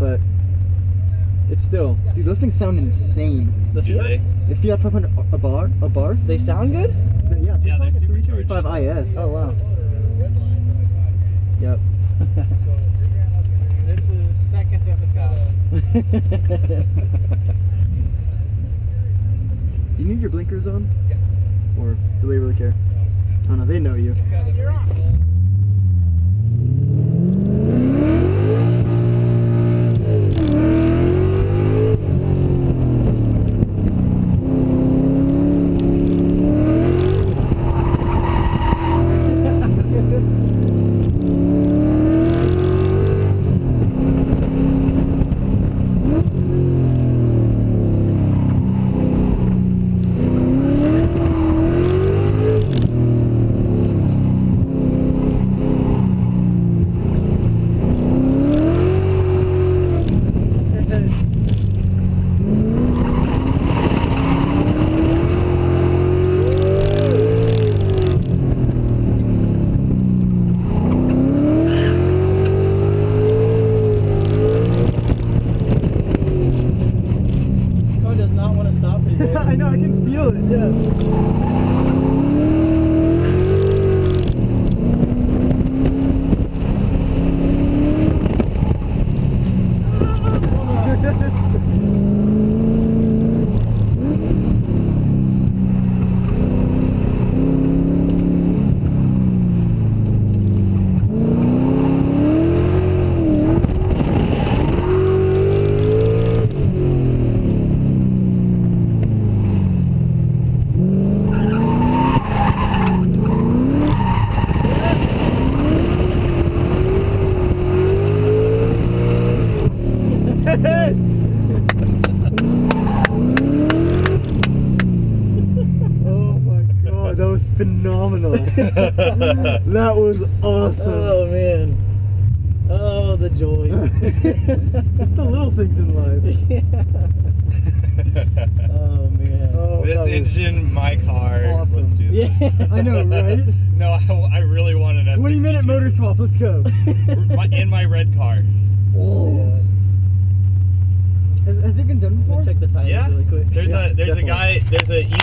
but it's still, dude, those things sound insane. The Fiat? The Fiat 500 a bar. They sound good? Yeah, Yeah, like they're a supercharged. 335 IS. Oh wow. Yep. This is second of its kind. Do you need your blinkers on? Yeah. Or do they really care? I don't know, they know you. You're on. I know, I can feel it, yeah. Oh my god, that was phenomenal. That was awesome. Oh man. Oh, the joy. It's the little things in life. Oh man. Oh, This engine, my car. Awesome. Let's do this. Yeah. I know, right? No, I really wanted a 20-minute 62. motor swap, let's go. In my red car. Oh. Has it been done before? Check the tires Yeah. really quick. There's Yeah, a definitely. guy. There's a